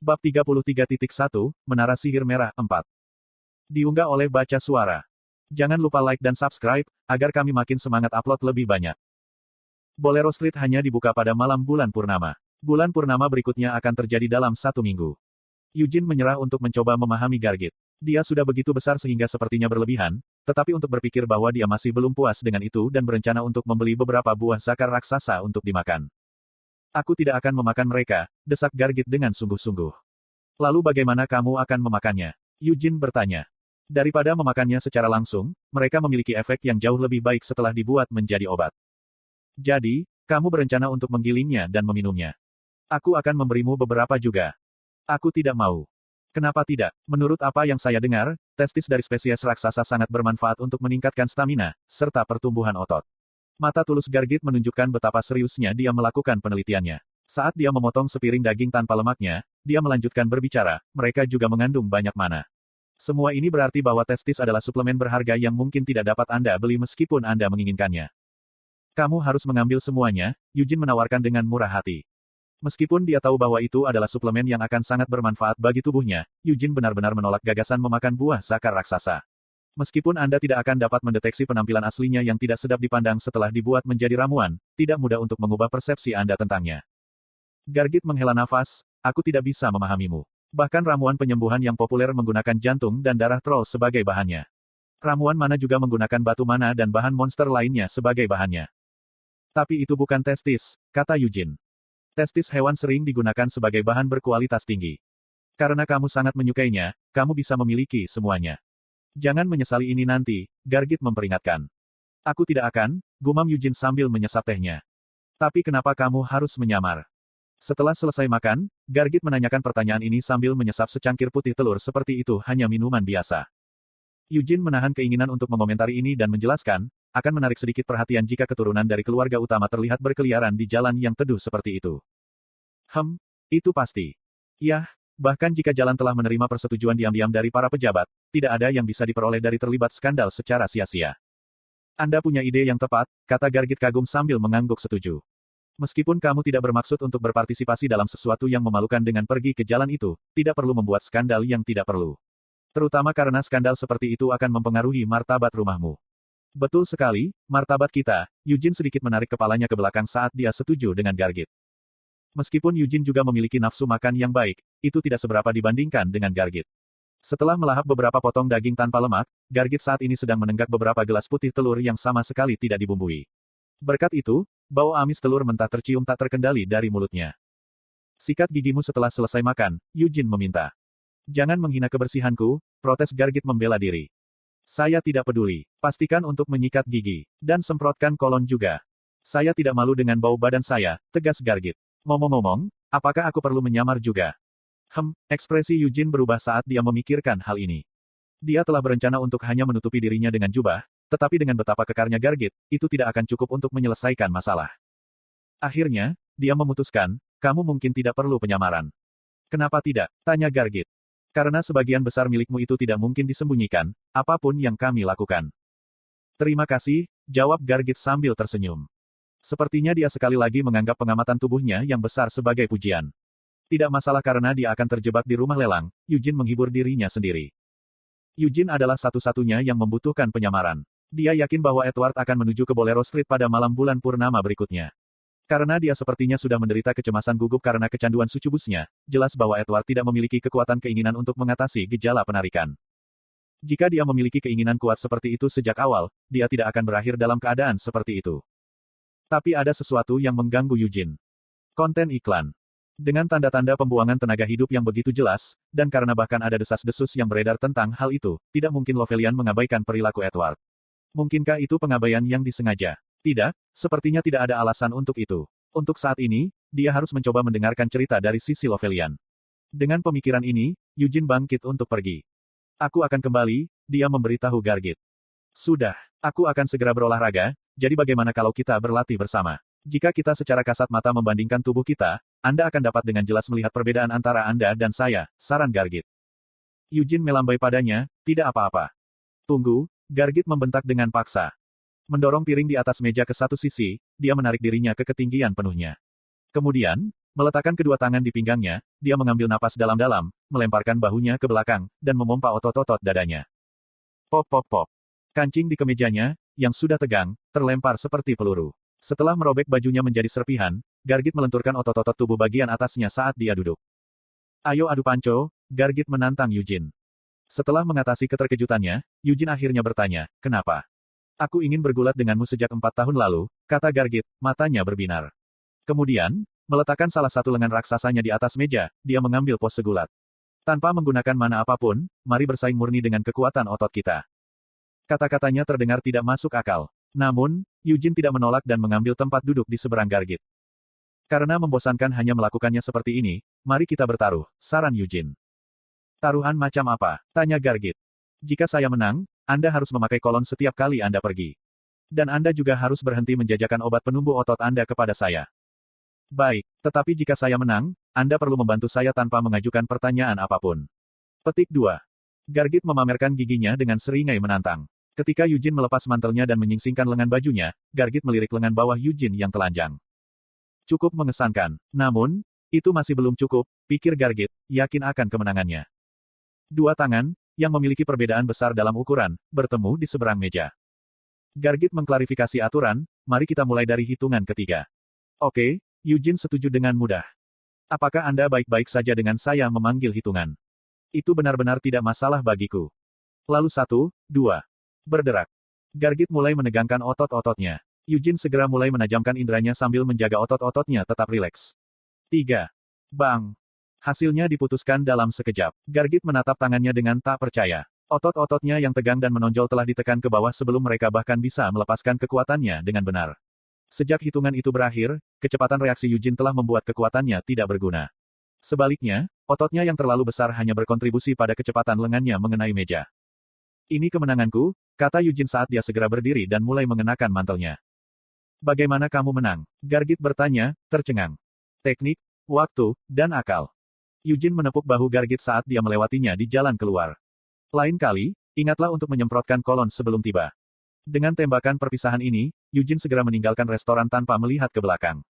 Bab 33.1, Menara Sihir Merah 4. Diunggah oleh Baca Suara. Jangan lupa like dan subscribe, agar kami makin semangat upload lebih banyak. Bolero Street hanya dibuka pada malam bulan purnama. Bulan purnama berikutnya akan terjadi dalam 1 minggu. Eugene menyerah untuk mencoba memahami Gargit. Dia sudah begitu besar sehingga sepertinya berlebihan, tetapi untuk berpikir bahwa dia masih belum puas dengan itu dan berencana untuk membeli beberapa buah zakar raksasa untuk dimakan. Aku tidak akan memakan mereka, desak Gargit dengan sungguh-sungguh. Lalu bagaimana kamu akan memakannya? Eugene bertanya. Daripada memakannya secara langsung, mereka memiliki efek yang jauh lebih baik setelah dibuat menjadi obat. Jadi, kamu berencana untuk menggilingnya dan meminumnya. Aku akan memberimu beberapa juga. Aku tidak mau. Kenapa tidak? Menurut apa yang saya dengar, testis dari spesies raksasa sangat bermanfaat untuk meningkatkan stamina, serta pertumbuhan otot. Mata tulus Gargit menunjukkan betapa seriusnya dia melakukan penelitiannya. Saat dia memotong sepiring daging tanpa lemaknya, dia melanjutkan berbicara, mereka juga mengandung banyak mana. Semua ini berarti bahwa testis adalah suplemen berharga yang mungkin tidak dapat Anda beli meskipun Anda menginginkannya. Kamu harus mengambil semuanya, Eugene menawarkan dengan murah hati. Meskipun dia tahu bahwa itu adalah suplemen yang akan sangat bermanfaat bagi tubuhnya, Eugene benar-benar menolak gagasan memakan buah zakar raksasa. Meskipun Anda tidak akan dapat mendeteksi penampilan aslinya yang tidak sedap dipandang setelah dibuat menjadi ramuan, tidak mudah untuk mengubah persepsi Anda tentangnya. Gargit menghela nafas, aku tidak bisa memahamimu. Bahkan ramuan penyembuhan yang populer menggunakan jantung dan darah troll sebagai bahannya. Ramuan mana juga menggunakan batu mana dan bahan monster lainnya sebagai bahannya. Tapi itu bukan testis, kata Eugene. Testis hewan sering digunakan sebagai bahan berkualitas tinggi. Karena kamu sangat menyukainya, kamu bisa memiliki semuanya. Jangan menyesali ini nanti, Gargit memperingatkan. Aku tidak akan, gumam Eugene sambil menyesap tehnya. Tapi kenapa kamu harus menyamar? Setelah selesai makan, Gargit menanyakan pertanyaan ini sambil menyesap secangkir putih telur seperti itu hanya minuman biasa. Eugene menahan keinginan untuk mengomentari ini dan menjelaskan, akan menarik sedikit perhatian jika keturunan dari keluarga utama terlihat berkeliaran di jalan yang teduh seperti itu. Itu pasti. Yah. Bahkan jika jalan telah menerima persetujuan diam-diam dari para pejabat, tidak ada yang bisa diperoleh dari terlibat skandal secara sia-sia. Anda punya ide yang tepat, kata Gargit kagum sambil mengangguk setuju. Meskipun kamu tidak bermaksud untuk berpartisipasi dalam sesuatu yang memalukan dengan pergi ke jalan itu, tidak perlu membuat skandal yang tidak perlu. Terutama karena skandal seperti itu akan mempengaruhi martabat rumahmu. Betul sekali, martabat kita, Eugene sedikit menarik kepalanya ke belakang saat dia setuju dengan Gargit. Meskipun Eugene juga memiliki nafsu makan yang baik, itu tidak seberapa dibandingkan dengan Gargit. Setelah melahap beberapa potong daging tanpa lemak, Gargit saat ini sedang menenggak beberapa gelas putih telur yang sama sekali tidak dibumbui. Berkat itu, bau amis telur mentah tercium tak terkendali dari mulutnya. Sikat gigimu setelah selesai makan, Eugene meminta. Jangan menghina kebersihanku, protes Gargit membela diri. Saya tidak peduli, pastikan untuk menyikat gigi, dan semprotkan kolon juga. Saya tidak malu dengan bau badan saya, tegas Gargit. Ngomong-ngomong, apakah aku perlu menyamar juga? Ekspresi Eugene berubah saat dia memikirkan hal ini. Dia telah berencana untuk hanya menutupi dirinya dengan jubah, tetapi dengan betapa kekarnya Gargit, itu tidak akan cukup untuk menyelesaikan masalah. Akhirnya, dia memutuskan, kamu mungkin tidak perlu penyamaran. Kenapa tidak? Tanya Gargit. Karena sebagian besar milikmu itu tidak mungkin disembunyikan, apapun yang kami lakukan. Terima kasih, jawab Gargit sambil tersenyum. Sepertinya dia sekali lagi menganggap pengamatan tubuhnya yang besar sebagai pujian. Tidak masalah karena dia akan terjebak di rumah lelang, Eugene menghibur dirinya sendiri. Eugene adalah satu-satunya yang membutuhkan penyamaran. Dia yakin bahwa Edward akan menuju ke Bolero Street pada malam bulan purnama berikutnya. Karena dia sepertinya sudah menderita kecemasan gugup karena kecanduan sucubusnya, jelas bahwa Edward tidak memiliki kekuatan keinginan untuk mengatasi gejala penarikan. Jika dia memiliki keinginan kuat seperti itu sejak awal, dia tidak akan berakhir dalam keadaan seperti itu. Tapi ada sesuatu yang mengganggu Eugene. Konten iklan. Dengan tanda-tanda pembuangan tenaga hidup yang begitu jelas, dan karena bahkan ada desas-desus yang beredar tentang hal itu, tidak mungkin Lovelian mengabaikan perilaku Edward. Mungkinkah itu pengabaian yang disengaja? Tidak, sepertinya tidak ada alasan untuk itu. Untuk saat ini, dia harus mencoba mendengarkan cerita dari sisi Lovelian. Dengan pemikiran ini, Eugene bangkit untuk pergi. Aku akan kembali, dia memberitahu Gargit. Sudah, aku akan segera berolahraga, jadi bagaimana kalau kita berlatih bersama? Jika kita secara kasat mata membandingkan tubuh kita, Anda akan dapat dengan jelas melihat perbedaan antara Anda dan saya, saran Gargit. Eugene melambai padanya, tidak apa-apa. Tunggu, Gargit membentak dengan paksa. Mendorong piring di atas meja ke satu sisi, dia menarik dirinya ke ketinggian penuhnya. Kemudian, Meletakkan kedua tangan di pinggangnya, dia mengambil napas dalam-dalam, melemparkan bahunya ke belakang, dan memompa otot-otot dadanya. Pop pop pop. Kancing di kemejanya, yang sudah tegang, terlempar seperti peluru. Setelah merobek bajunya menjadi serpihan, Gargit melenturkan otot-otot tubuh bagian atasnya saat dia duduk. Ayo adu panco, Gargit menantang Yujin. Setelah mengatasi keterkejutannya, Yujin akhirnya bertanya, kenapa? Aku ingin bergulat denganmu sejak 4 tahun lalu, kata Gargit, matanya berbinar. Kemudian, meletakkan salah satu lengan raksasanya di atas meja, dia mengambil pose gulat. Tanpa menggunakan mana apapun, mari bersaing murni dengan kekuatan otot kita. Kata-katanya terdengar tidak masuk akal. Namun, Yujin tidak menolak dan mengambil tempat duduk di seberang Gargit. Karena membosankan hanya melakukannya seperti ini, mari kita bertaruh, saran Yujin. Taruhan macam apa? Tanya Gargit. Jika saya menang, Anda harus memakai kolon setiap kali Anda pergi. Dan Anda juga harus berhenti menjajakan obat penumbuh otot Anda kepada saya. Baik, tetapi jika saya menang, Anda perlu membantu saya tanpa mengajukan pertanyaan apapun. Petik 2. Gargit memamerkan giginya dengan seringai menantang. Ketika Yujin melepas mantelnya dan menyingsingkan lengan bajunya, Gargit melirik lengan bawah Yujin yang telanjang. Cukup mengesankan. Namun, itu masih belum cukup, pikir Gargit, yakin akan kemenangannya. Dua tangan, yang memiliki perbedaan besar dalam ukuran, bertemu di seberang meja. Gargit mengklarifikasi aturan, mari kita mulai dari hitungan ketiga. Oke, Yujin setuju dengan mudah. Apakah Anda baik-baik saja dengan saya memanggil hitungan? Itu benar-benar tidak masalah bagiku. Lalu 1, 2. Berderak. Gargit mulai menegangkan otot-ototnya. Yujin segera mulai menajamkan inderanya sambil menjaga otot-ototnya tetap rileks. 3. Bang. Hasilnya diputuskan dalam sekejap. Gargit menatap tangannya dengan tak percaya. Otot-ototnya yang tegang dan menonjol telah ditekan ke bawah sebelum mereka bahkan bisa melepaskan kekuatannya dengan benar. Sejak hitungan itu berakhir, kecepatan reaksi Yujin telah membuat kekuatannya tidak berguna. Sebaliknya, ototnya yang terlalu besar hanya berkontribusi pada kecepatan lengannya mengenai meja. Ini kemenanganku, kata Yujin saat dia segera berdiri dan mulai mengenakan mantelnya. Bagaimana kamu menang? Gargit bertanya, tercengang. Teknik, waktu, dan akal. Yujin menepuk bahu Gargit saat dia melewatinya di jalan keluar. Lain kali, ingatlah untuk menyemprotkan kolon sebelum tiba. Dengan tembakan perpisahan ini, Yujin segera meninggalkan restoran tanpa melihat ke belakang.